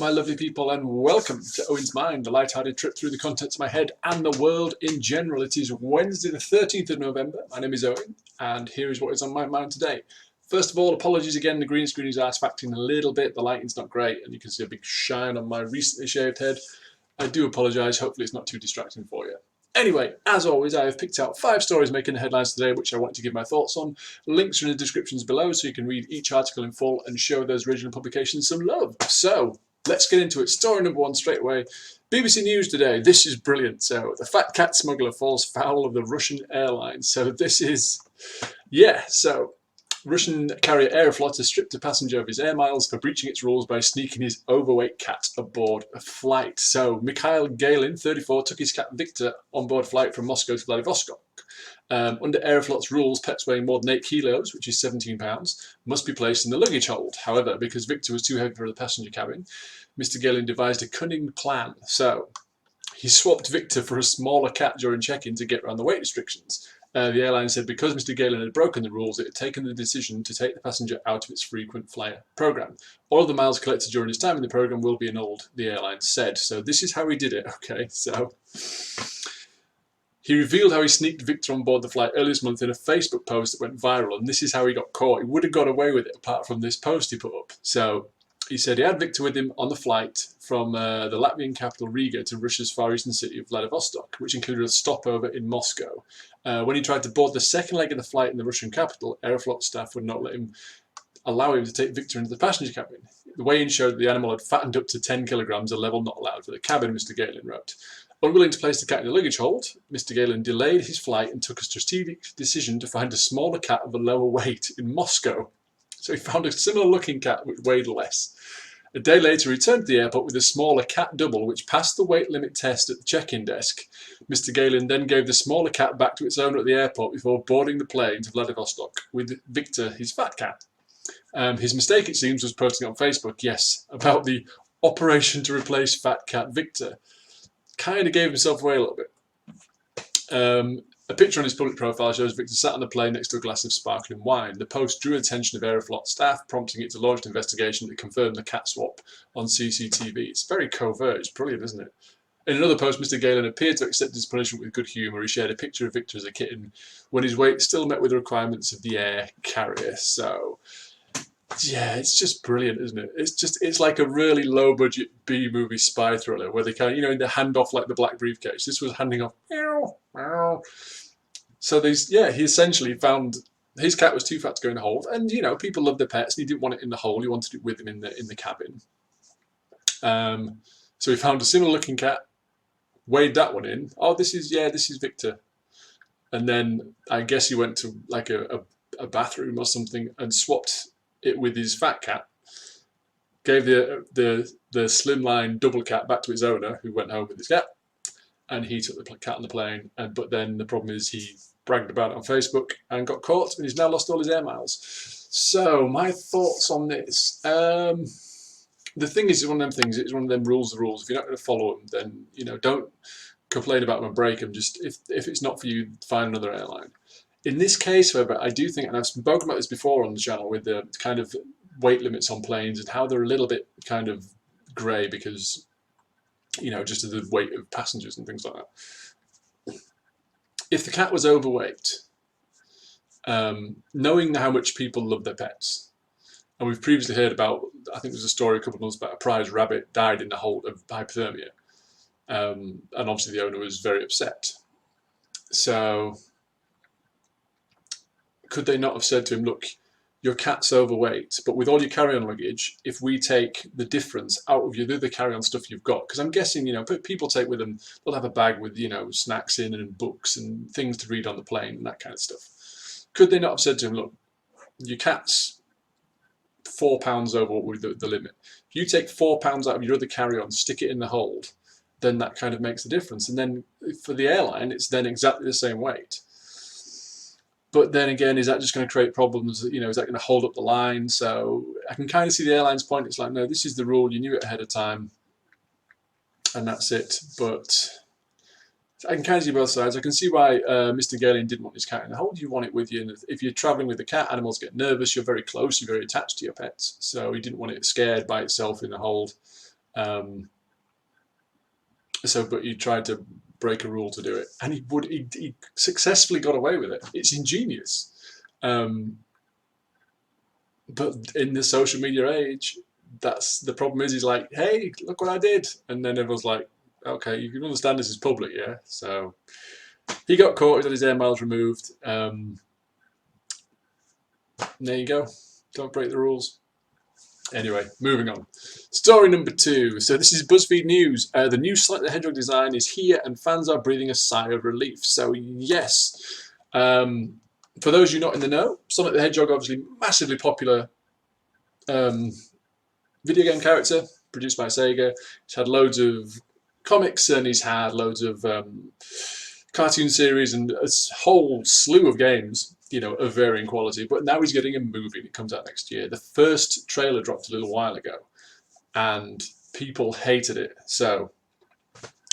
my lovely people, and welcome to Owen's Mind, a light-hearted trip through the contents of my head and the world in general. It is Wednesday the 13th of November. My name is Owen, and here is what is on my mind today. First of all, apologies again, the green screen is artifacting a little bit, the lighting's not great, and you can see a big shine on my recently shaved head. I do apologise, hopefully it's not too distracting for you. Anyway, as always, I have picked out 5 stories making the headlines today, which I want to give my thoughts on. Links are in the descriptions below, so you can read each article in full and show those original publications some love. So, let's get into it. Story number 1 straight away. BBC News today. This is brilliant. So, the Fat Cat Smuggler falls foul of the Russian airline. So, this is... Russian carrier Aeroflot has stripped a passenger of his air miles for breaching its rules by sneaking his overweight cat aboard a flight. So, Mikhail Galin, 34, took his cat Victor on board a flight from Moscow to Vladivostok. Under Aeroflot's rules, pets weighing more than 8 kilos, which is 17 pounds, must be placed in the luggage hold. However, because Victor was too heavy for the passenger cabin, Mr. Galin devised a cunning plan. So, he swapped Victor for a smaller cat during check-in to get around the weight restrictions. The airline said because Mr. Galin had broken the rules, it had taken the decision to take the passenger out of its frequent flyer programme. All of the miles collected during his time in the programme will be annulled, the airline said. So this is how he did it, okay? So he revealed how he sneaked Victor on board the flight earlier this month in a Facebook post that went viral, and this is how he got caught. He would have got away with it apart from this post he put up. So he said he had Victor with him on the flight from the Latvian capital Riga to Russia's far eastern city of Vladivostok, which included a stopover in Moscow. When he tried to board the second leg of the flight in the Russian capital, Aeroflot staff would not allow him to take Victor into the passenger cabin. The weigh-in showed that the animal had fattened up to 10 kilograms, a level not allowed for the cabin, Mr. Galin wrote. Unwilling to place the cat in the luggage hold, Mr. Galin delayed his flight and took a strategic decision to find a smaller cat of a lower weight in Moscow. So he found a similar-looking cat which weighed less. A day later, he returned to the airport with a smaller cat double, which passed the weight limit test at the check-in desk. Mr. Galin then gave the smaller cat back to its owner at the airport before boarding the plane to Vladivostok with Victor, his fat cat. His mistake, it seems, was posting on Facebook, yes, about the operation to replace fat cat Victor. Kind of gave himself away a little bit. A picture on his public profile shows Victor sat on the plane next to a glass of sparkling wine. The post drew attention of Aeroflot staff, prompting it to launch an investigation that confirmed the cat swap on CCTV. It's very covert. It's brilliant, isn't it? In another post, Mr. Galin appeared to accept his punishment with good humour. He shared a picture of Victor as a kitten, when his weight still met with the requirements of the air carrier. So, yeah, it's just brilliant, isn't it? It's like a really low-budget B-movie spy thriller where they kind of, they hand off like the black briefcase. This was handing off, meow, meow. So he essentially found his cat was too fat to go in the hold, and people love their pets, and he didn't want it in the hole. He wanted it with him in the cabin. So he found a similar-looking cat, weighed that one in. Oh, this is Victor. And then I guess he went to like a bathroom or something and swapped it with his fat cat. Gave the slimline double cat back to its owner, who went home with his cat. And he took the cat on the plane, but then the problem is he bragged about it on Facebook and got caught, and he's now lost all his air miles. So, my thoughts on this. The thing is, it's one of them things, it's one of them rules of the rules. If you're not going to follow them, then, don't complain about them and break them. Just, if it's not for you, find another airline. In this case, however, I do think, and I've spoken about this before on the channel, with the kind of weight limits on planes and how they're a little bit kind of grey because... just to the weight of passengers and things like that. If the cat was overweight, knowing how much people love their pets, and we've previously heard about, I think there's a story a couple of months back, a prize rabbit died in the hold of hypothermia, and obviously the owner was very upset. So, could they not have said to him, look, your cat's overweight, but with all your carry-on luggage, if we take the difference out of your other carry-on stuff you've got, because I'm guessing, people take with them, they'll have a bag with, snacks in and books and things to read on the plane and that kind of stuff. Could they not have said to him, look, your cat's 4 pounds over the limit. If you take 4 pounds out of your other carry-on, stick it in the hold, then that kind of makes a difference. And then for the airline, it's then exactly the same weight. But then again, is that just going to create problems? Is that going to hold up the line? So I can kind of see the airline's point. It's like, no, this is the rule. You knew it ahead of time, and that's it. But I can kind of see both sides. I can see why Mr. Galin didn't want his cat in the hold. You want it with you. And if you're travelling with a cat, animals get nervous. You're very close. You're very attached to your pets. So he didn't want it scared by itself in the hold. But he tried to break a rule to do it, and he successfully got away with it. It's ingenious. But in the social media age, that's the problem. He's like, hey, look what I did, and then everyone's like, okay, you can understand this is public, yeah. So he got caught. He had his air miles removed. There you go. Don't break the rules. Anyway, moving on. Story number 2. So this is BuzzFeed News. The new Sonic the Hedgehog design is here, and fans are breathing a sigh of relief. So yes, for those of you not in the know, Sonic the Hedgehog, obviously massively popular video game character, produced by Sega. He's had loads of comics, and he's had loads of cartoon series and a whole slew of games, you know, of varying quality. But now he's getting a movie. It comes out next year. The first trailer dropped a little while ago, and people hated it. So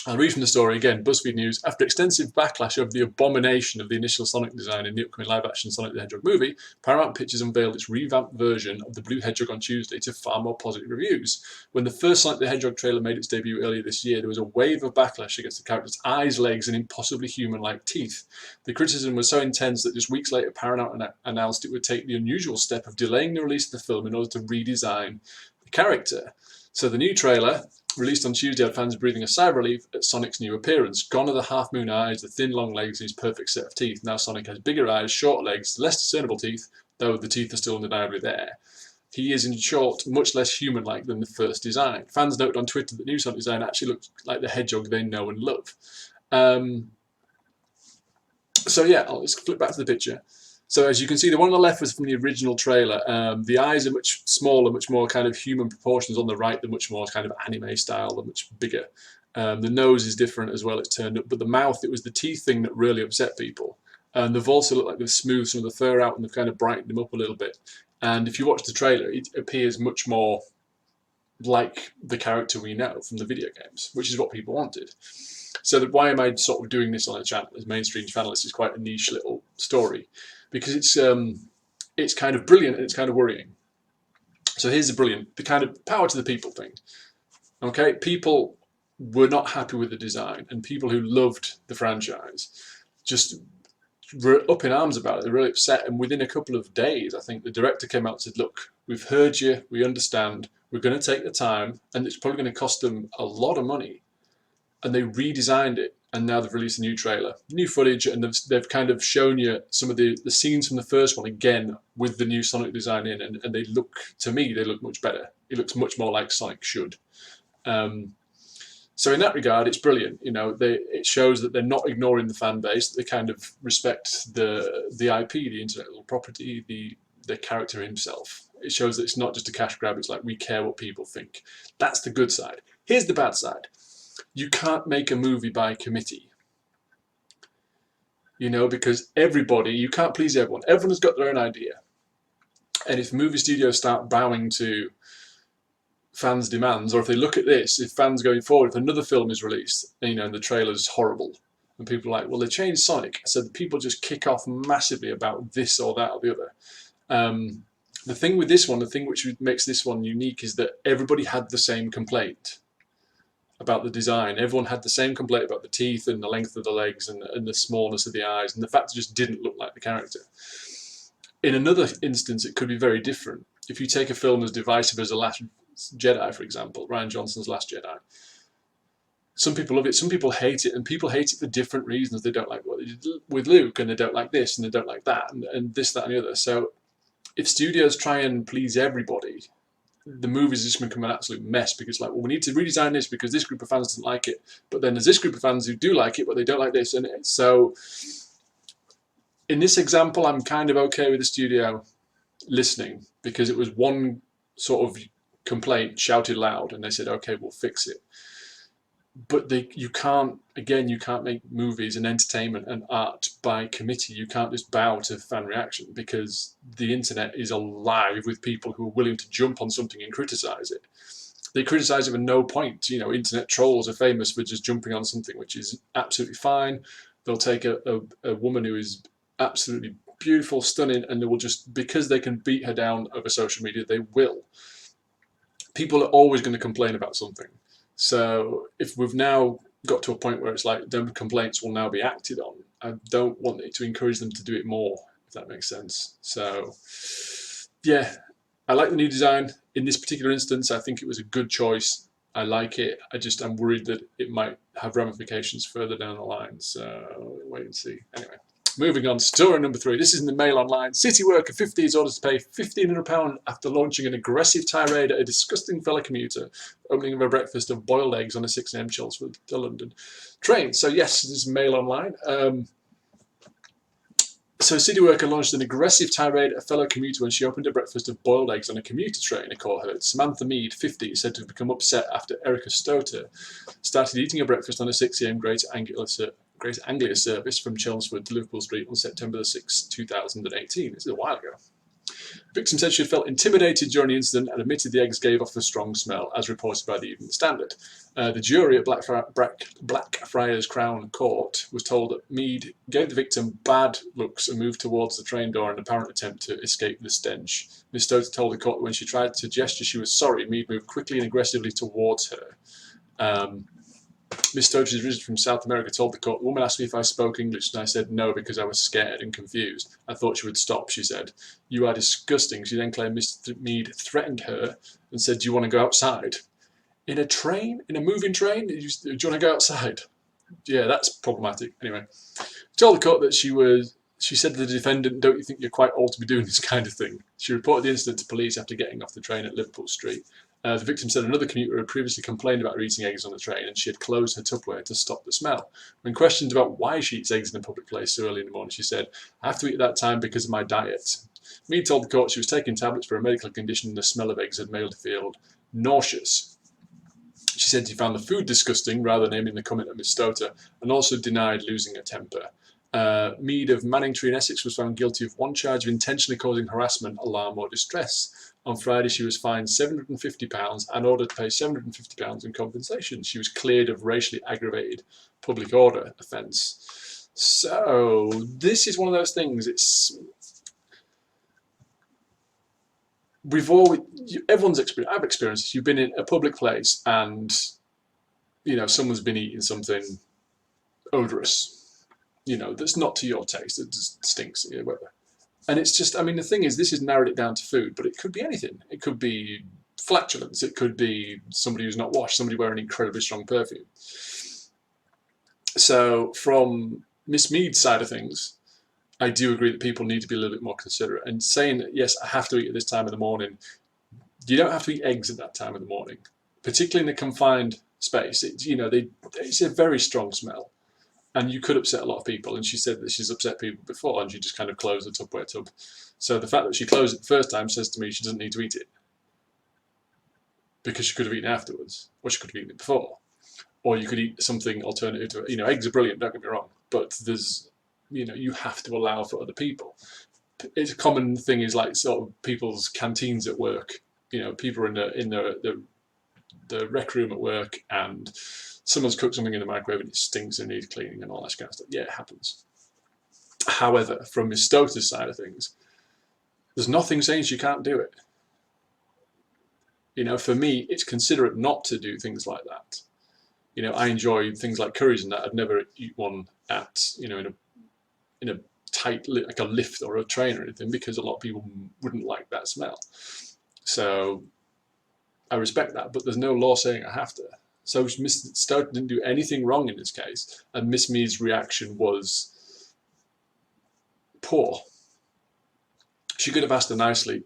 I'll read from the story again. BuzzFeed News. After extensive backlash over the abomination of the initial Sonic design in the upcoming live-action Sonic the Hedgehog movie, Paramount Pictures unveiled its revamped version of the Blue Hedgehog on Tuesday to far more positive reviews. When the first Sonic the Hedgehog trailer made its debut earlier this year, there was a wave of backlash against the character's eyes, legs, and impossibly human-like teeth. The criticism was so intense that just weeks later, Paramount announced it would take the unusual step of delaying the release of the film in order to redesign the character. So the new trailer, released on Tuesday, had fans breathing a sigh of relief at Sonic's new appearance. Gone are the half-moon eyes, the thin, long legs, and his perfect set of teeth. Now Sonic has bigger eyes, short legs, less discernible teeth, though the teeth are still undeniably there. He is, in short, much less human-like than the first design. Fans noted on Twitter that the new Sonic design actually looks like the Hedgehog they know and love. So yeah, let's flip back to the picture. So as you can see, the one on the left was from the original trailer. The eyes are much smaller, much more kind of human proportions. On the right, they're much more kind of anime style, they're much bigger. The nose is different as well, it's turned up. But the mouth, it was the teeth thing that really upset people. And they've also looked like they've smoothed some of the fur out and they've kind of brightened them up a little bit. And if you watch the trailer, it appears much more like the character we know from the video games, which is what people wanted. So why am I sort of doing this on a channel, as a mainstream channel? This is quite a niche little story, because it's kind of brilliant and it's kind of worrying. So here's the kind of power to the people thing. Okay, people were not happy with the design, and people who loved the franchise just were up in arms about it. They're really upset, and within a couple of days, I think the director came out and said, look, we've heard you, we understand, we're going to take the time, and it's probably going to cost them a lot of money. And they redesigned it, and now they've released a new trailer, new footage, and they've kind of shown you some of the scenes from the first one again with the new Sonic design in, and they look, to me, they look much better. It looks much more like Sonic should. So in that regard, it's brilliant. You know, it shows that they're not ignoring the fan base. They kind of respect the IP, the intellectual property, the character himself. It shows that it's not just a cash grab. It's like, we care what people think. That's the good side. Here's the bad side. You can't make a movie by committee. You know, because you can't please everyone. Everyone has got their own idea. And if movie studios start bowing to fans' demands, or if they look at this, if fans going forward, if another film is released, you know, and the trailer's horrible, and people are like, well, they changed Sonic, so the people just kick off massively about this or that or the other. The thing with this one, the thing which makes this one unique, is that everybody had the same complaint about the design. Everyone had the same complaint about the teeth and the length of the legs and the smallness of the eyes, and the fact it just didn't look like the character. In another instance, it could be very different. If you take a film as divisive as The Last Jedi, for example, Rian Johnson's Last Jedi, some people love it, some people hate it, and people hate it for different reasons. They don't like what they did with Luke, and they don't like this, and they don't like that, and this, that, and the other. So if studios try and please everybody, the movie's just going to become an absolute mess, because like, well, we need to redesign this because this group of fans doesn't like it, but then there's this group of fans who do like it, but they don't like this. And so in this example, I'm kind of okay with the studio listening, because it was one sort of complaint shouted loud, and they said, okay, we'll fix it. But you can't make movies and entertainment and art by committee. You can't just bow to fan reaction, because the internet is alive with people who are willing to jump on something and criticize it. They criticize it for no point. You know, internet trolls are famous for just jumping on something, which is absolutely fine. They'll take a woman who is absolutely beautiful, stunning, and they will just, because they can beat her down over social media, they will. people are always going to complain about something. So if we've now got to a point where it's like them complaints will now be acted on, I don't want it to encourage them to do it more, if that makes sense. So yeah, I like the new design. In this particular instance, I think it was a good choice. I like it. I'm worried that it might have ramifications further down the line. So wait and see. Anyway, moving on. Story number 3. This is in the Mail Online. City worker 50 is ordered to pay £1,500 after launching an aggressive tirade at a disgusting fellow commuter, opening of a breakfast of boiled eggs on a 6 a.m. Chelmsford to London train. So yes, this is Mail Online. So a city worker launched an aggressive tirade at a fellow commuter when she opened a breakfast of boiled eggs on a commuter train, a court heard. Samantha Mead, 50, is said to have become upset after Erica Stoter started eating a breakfast on a 6 a.m. Greater Anglia service from Chelmsford to Liverpool Street on September the 6th, 2018. This is a while ago. The victim said she had felt intimidated during the incident and admitted the eggs gave off a strong smell, as reported by the Evening Standard. The jury at Blackfriars Crown Court was told that Mead gave the victim bad looks and moved towards the train door in an apparent attempt to escape the stench. Ms. Stoter told the court that when she tried to gesture she was sorry, Mead moved quickly and aggressively towards her. Miss Stoter, is originally from South America, told the court, the woman asked me if I spoke English, and I said no because I was scared and confused. I thought she would stop, she said. You are disgusting. She then claimed Mr. Mead threatened her and said, do you want to go outside? In a train? In a moving train? Do you want to go outside? Yeah, that's problematic. Anyway, told the court that she said to the defendant, don't you think you're quite old to be doing this kind of thing? She reported the incident to police after getting off the train at Liverpool Street. The victim said another commuter had previously complained about her eating eggs on the train and she had closed her Tupperware to stop the smell. When questioned about why she eats eggs in a public place so early in the morning, she said, I have to eat at that time because of my diet. Mead told the court she was taking tablets for a medical condition and the smell of eggs had made her feel nauseous. She said she found the food disgusting, rather than naming the comment of Miss Stoter, and also denied losing her temper. Mead of Manningtree in Essex was found guilty of one charge of intentionally causing harassment, alarm or distress. On Friday, she was fined £750 and ordered to pay £750 in compensation. She was cleared of racially aggravated public order offence. So this is one of those things. Everyone's experienced. I've experienced this. You've been in a public place and someone's been eating something odorous, that's not to your taste. It just stinks, whatever. And it's just, the thing is, this has narrowed it down to food, but it could be anything. It could be flatulence. It could be somebody who's not washed, somebody wearing incredibly strong perfume. So from Miss Mead's side of things, I do agree that people need to be a little bit more considerate. And saying that, yes, I have to eat at this time of the morning, you don't have to eat eggs at that time of the morning, particularly in a confined space. It's a very strong smell. And you could upset a lot of people. And she said that she's upset people before and she just kind of closed the Tupperware tub. So the fact that she closed it the first time says to me she doesn't need to eat it. Because she could have eaten it afterwards. Or she could have eaten it before. Or you could eat something alternative to it. Eggs are brilliant, don't get me wrong. But there's, you have to allow for other people. It's a common thing is like sort of people's canteens at work. People are in the rec room at work and someone's cooked something in the microwave and it stinks and needs cleaning and all that kind of stuff. Yeah, it happens. However, from Miss Stoter's side of things, there's nothing saying she can't do it. For me, it's considerate not to do things like that. I enjoy things like curries and that. I'd never eat one at, in a tight, like a lift or a train or anything, because a lot of people wouldn't like that smell. So I respect that, but there's no law saying I have to. So Miss Stoter didn't do anything wrong in this case, and Miss Mead's reaction was poor. She could have asked her nicely,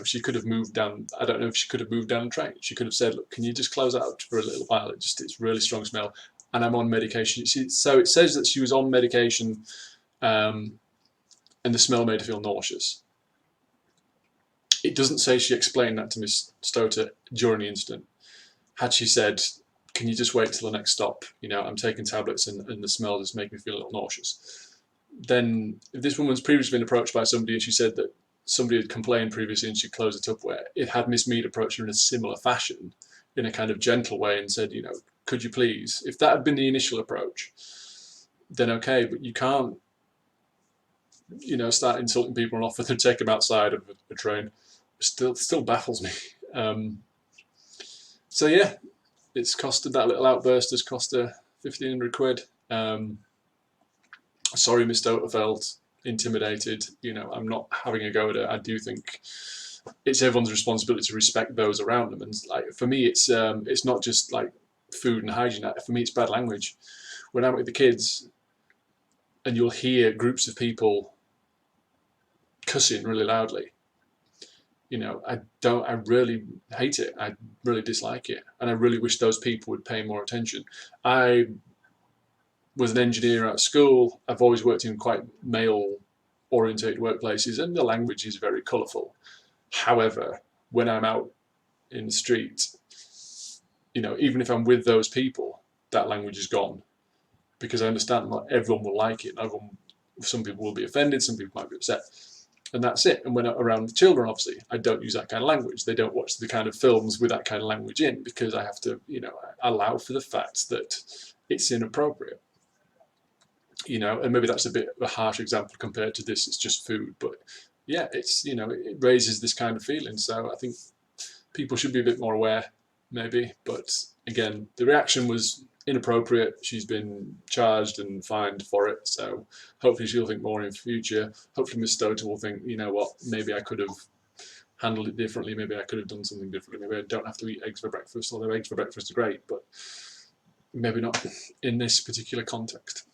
she could have moved down. I don't know if she could have moved down the train. She could have said, look, can you just close out for a little while? It's really strong smell, and I'm on medication. So it says that she was on medication, and the smell made her feel nauseous. It doesn't say she explained that to Miss Stoter during the incident. Had she said, can you just wait till the next stop? I'm taking tablets and the smell just makes me feel a little nauseous. Then if this woman's previously been approached by somebody and she said that somebody had complained previously and she closed the Tupperware, it had Miss Mead approached her in a similar fashion, in a kind of gentle way and said, could you please? If that had been the initial approach, then okay, but you can't, start insulting people and offer to take them outside of a train. Still baffles me. So yeah, it's costed, that little outburst has cost her 1,500 quid. Sorry, Miss Doterfeld, intimidated. You know, I'm not having a go at it. I do think it's everyone's responsibility to respect those around them. And like for me, it's not just like food and hygiene. For me, it's bad language. When I'm with the kids, and you'll hear groups of people cussing really loudly. You know, I really hate it. I really dislike it, and I really wish those people would pay more attention. I was an engineer at school. I've always worked in quite male-orientated workplaces, and the language is very colourful. However, when I'm out in the street, you know, even if I'm with those people, that language is gone, because I understand not everyone will like it. Some people will be offended, some people might be upset, and that's it. And when I'm around the children, obviously, I don't use that kind of language. They don't watch the kind of films with that kind of language in, because I have to, you know, allow for the fact that it's inappropriate. You know, and maybe that's a bit of a harsh example compared to this. It's just food, but yeah, it's, you know, it raises this kind of feeling. So I think people should be a bit more aware, maybe. But again, the reaction was inappropriate. She's been charged and fined for it, so hopefully she'll think more in future. Hopefully Miss Stoter will think, you know what, maybe I could have handled it differently, maybe I could have done something differently, maybe I don't have to eat eggs for breakfast, although eggs for breakfast are great, but maybe not in this particular context.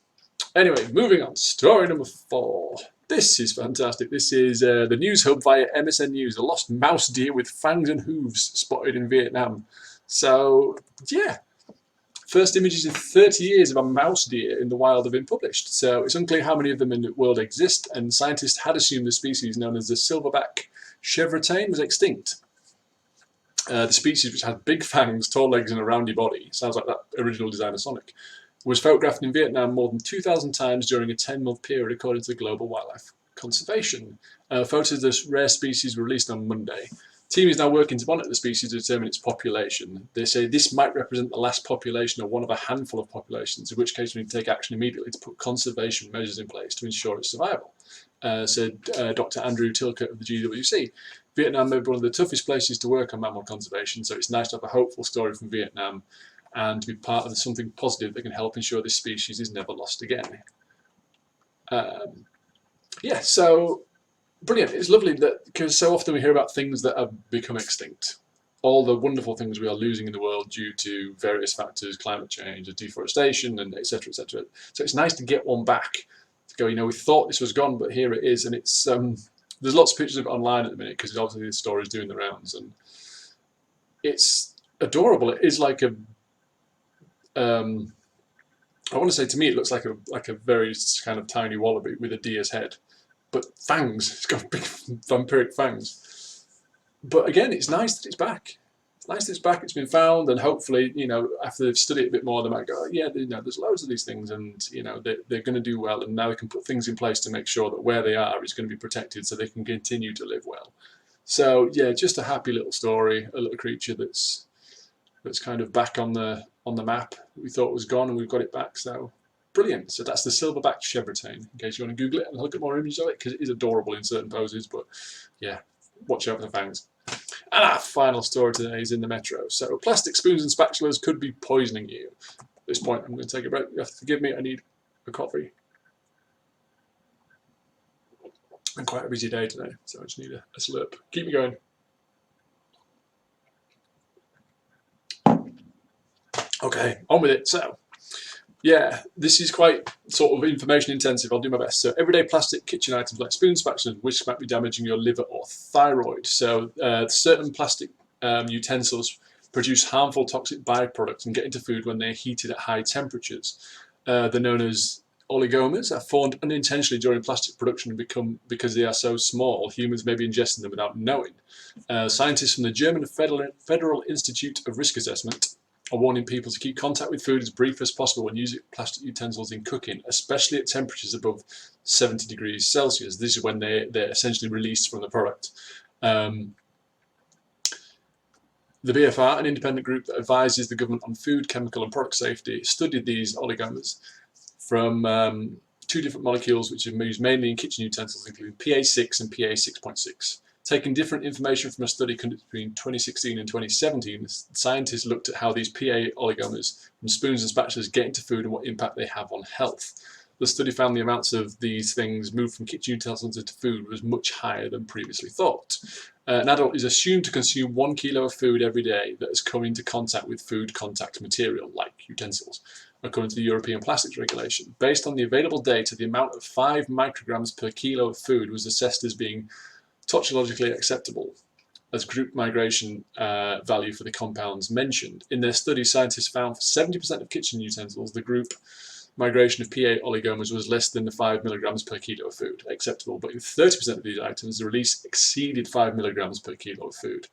Anyway, moving on, story number 4. This is fantastic. This is the news hub via MSN News. A lost mouse deer with fangs and hooves spotted in Vietnam. So, yeah, first images in 30 years of a mouse deer in the wild have been published. So it's unclear how many of them in the world exist, and scientists had assumed the species known as the silverback chevrotain was extinct. The species, which had big fangs, tall legs, and a roundy body, sounds like that original designer Sonic, was photographed in Vietnam more than 2,000 times during a 10-month period, according to the Global Wildlife Conservation. Photos of this rare species were released on Monday. The team is now working to monitor the species to determine its population. They say this might represent the last population or one of a handful of populations, in which case we need to take action immediately to put conservation measures in place to ensure its survival, said Dr. Andrew Tilcott of the GWC. Vietnam may be one of the toughest places to work on mammal conservation, so it's nice to have a hopeful story from Vietnam and to be part of something positive that can help ensure this species is never lost again. Yeah, so brilliant. It's lovely that, because so often we hear about things that have become extinct. All the wonderful things we are losing in the world due to various factors, climate change, deforestation, and etc., etc. So it's nice to get one back, to go, you know, we thought this was gone, but here it is. And it's there's lots of pictures of it online at the minute, because obviously the story is doing the rounds, and it's adorable. It is like a I want to say, to me, it looks like a very kind of tiny wallaby with a deer's head, but fangs. It's got big vampiric fangs. But again, it's nice that it's back. It's nice that it's back. It's been found, and hopefully, you know, after they've studied it a bit more, they might go, oh, yeah, you know, there's loads of these things, and you know, they're going to do well, and now they can put things in place to make sure that where they are is going to be protected, so they can continue to live well. So yeah, just a happy little story, a little creature that's kind of back on the map. We thought it was gone, and we've got it back. So brilliant. So that's the silverback chevrotain, in case you want to Google it and look at more images of it, because it is adorable in certain poses. But yeah, watch out for the fangs. And our final story today is in the Metro. So plastic spoons and spatulas could be poisoning you. At this point, I'm going to take a break. You have to forgive me. I need a coffee. Been quite a busy day today, so I just need a slurp. Keep me going. Okay, on with it. So, yeah, this is quite sort of information intensive. I'll do my best. So, everyday plastic kitchen items like spoons, spatulas, which might be damaging your liver or thyroid. So, certain plastic utensils produce harmful toxic byproducts and get into food when they're heated at high temperatures. They're known as oligomers, are formed unintentionally during plastic production and because they are so small, humans may be ingesting them without knowing. Scientists from the German Federal Institute of Risk Assessment are warning people to keep contact with food as brief as possible when using plastic utensils in cooking, especially at temperatures above 70 degrees Celsius. This is when they're essentially released from the product. The BFR, an independent group that advises the government on food, chemical and product safety, studied these oligomers from 2 different molecules which are used mainly in kitchen utensils, including PA6 and PA6.6. Taking different information from a study conducted between 2016 and 2017, scientists looked at how these PA oligomers from spoons and spatulas get into food and what impact they have on health. The study found the amounts of these things moved from kitchen utensils into food was much higher than previously thought. An adult is assumed to consume 1 kilo of food every day that has come into contact with food contact material, like utensils, according to the European Plastics Regulation. Based on the available data, the amount of 5 micrograms per kilo of food was assessed as being toxicologically acceptable as group migration value for the compounds mentioned. In their study, scientists found for 70% of kitchen utensils, the group migration of PA oligomers was less than the 5 milligrams per kilo of food acceptable, but in 30% of these items, the release exceeded 5 milligrams per kilo of food.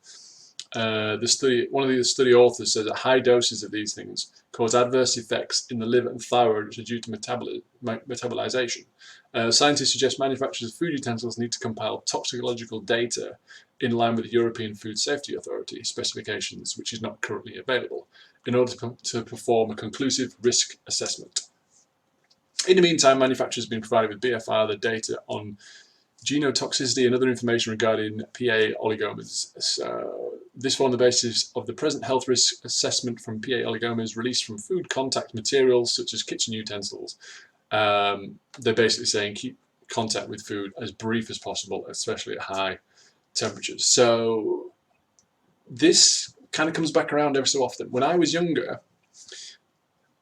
One of the study authors says that high doses of these things cause adverse effects in the liver and thyroid, which are due to metabolization. Scientists suggest manufacturers of food utensils need to compile toxicological data in line with the European Food Safety Authority specifications, which is not currently available, in order to perform a conclusive risk assessment. In the meantime, manufacturers have been provided with BFR, the data on genotoxicity and other information regarding PA oligomers. So, this formed the basis of the present health risk assessment from PA oligomers released from food contact materials such as kitchen utensils. They're basically saying keep contact with food as brief as possible, especially at high temperatures. So this kind of comes back around every so often. When I was younger,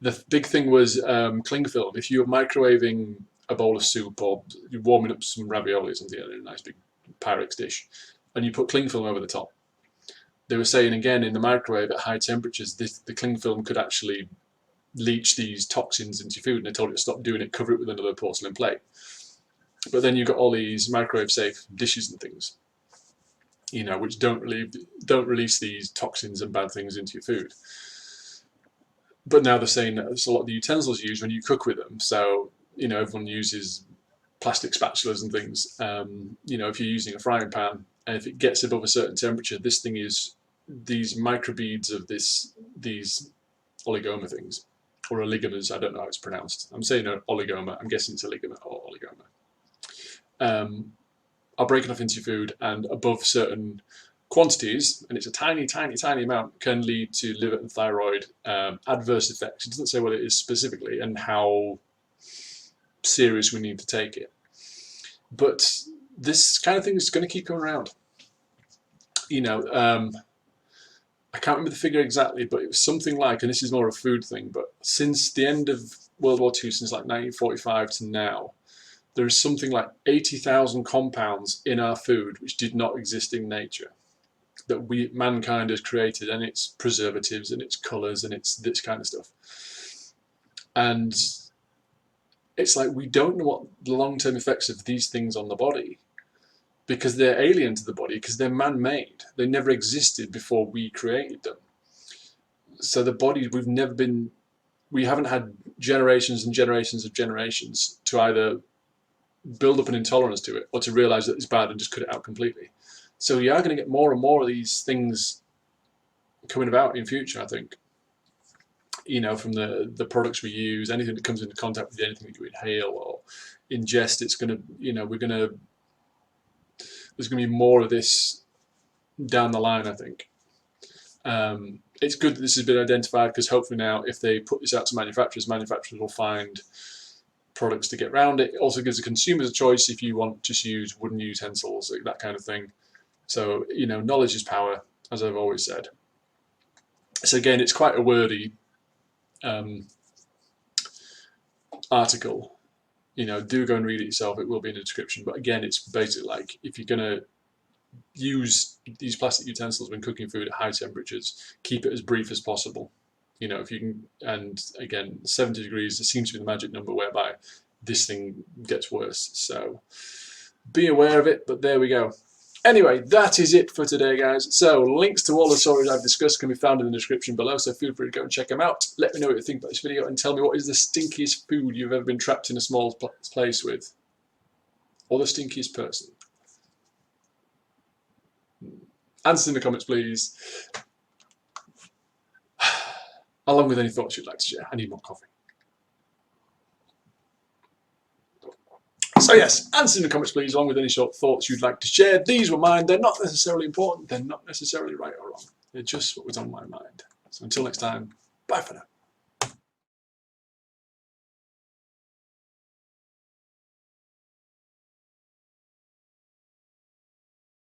the big thing was cling film. If you're microwaving a bowl of soup or you're warming up some ravioli or something in a nice big Pyrex dish, and you put cling film over the top, they were saying again in the microwave at high temperatures, the cling film could actually leach these toxins into food, and they told you to stop doing it, cover it with another porcelain plate. But then you've got all these microwave safe dishes and things, which don't release these toxins and bad things into your food. But now they're saying that it's a lot of the utensils you use when you cook with them. So, everyone uses plastic spatulas and things. If you're using a frying pan, and if it gets above a certain temperature, these microbeads of these oligomer things, or oligomers, I don't know how it's pronounced. I'm saying oligomer, I'm guessing it's a ligament or oligomer. Are breaking off into your food, and above certain quantities, and it's a tiny, tiny, tiny amount, can lead to liver and thyroid adverse effects. It doesn't say what it is specifically and how serious we need to take it. But this kind of thing is going to keep coming around. I can't remember the figure exactly, but it was something like, and this is more a food thing, but since the end of World War II, since like 1945 to now, there is something like 80,000 compounds in our food which did not exist in nature, that mankind has created, and it's preservatives and it's colours and it's this kind of stuff. And it's like we don't know what the long-term effects of these things on the body, because they're alien to the body, because they're man-made. They never existed before we created them. So the body, we haven't had generations and generations of generations to either build up an intolerance to it or to realise that it's bad and just cut it out completely. So we are going to get more and more of these things coming about in future, I think. From the products we use, anything that comes into contact with anything that you inhale or ingest, it's going to, there's going to be more of this down the line, I think. It's good that this has been identified, because hopefully now if they put this out to manufacturers will find products to get around it. It also gives the consumers a choice if you want to just use wooden utensils, that kind of thing. So, knowledge is power, as I've always said. So again, it's quite a wordy article. Do go and read it yourself. It will be in the description. But again, it's basically like, if you're going to use these plastic utensils when cooking food at high temperatures, keep it as brief as possible. If you can, and again, 70 degrees, there seems to be the magic number whereby this thing gets worse. So be aware of it, but there we go. Anyway, that is it for today, guys. So links to all the stories I've discussed can be found in the description below, so feel free to go and check them out. Let me know what you think about this video, and tell me what is the stinkiest food you've ever been trapped in a small place with, or the stinkiest person. Answer in the comments, please. Along with any thoughts you'd like to share. I need more coffee. So yes, answer in the comments please, along with any short thoughts you'd like to share. These were mine. They're not necessarily important. They're not necessarily right or wrong. They're just what was on my mind. So until next time, bye for now.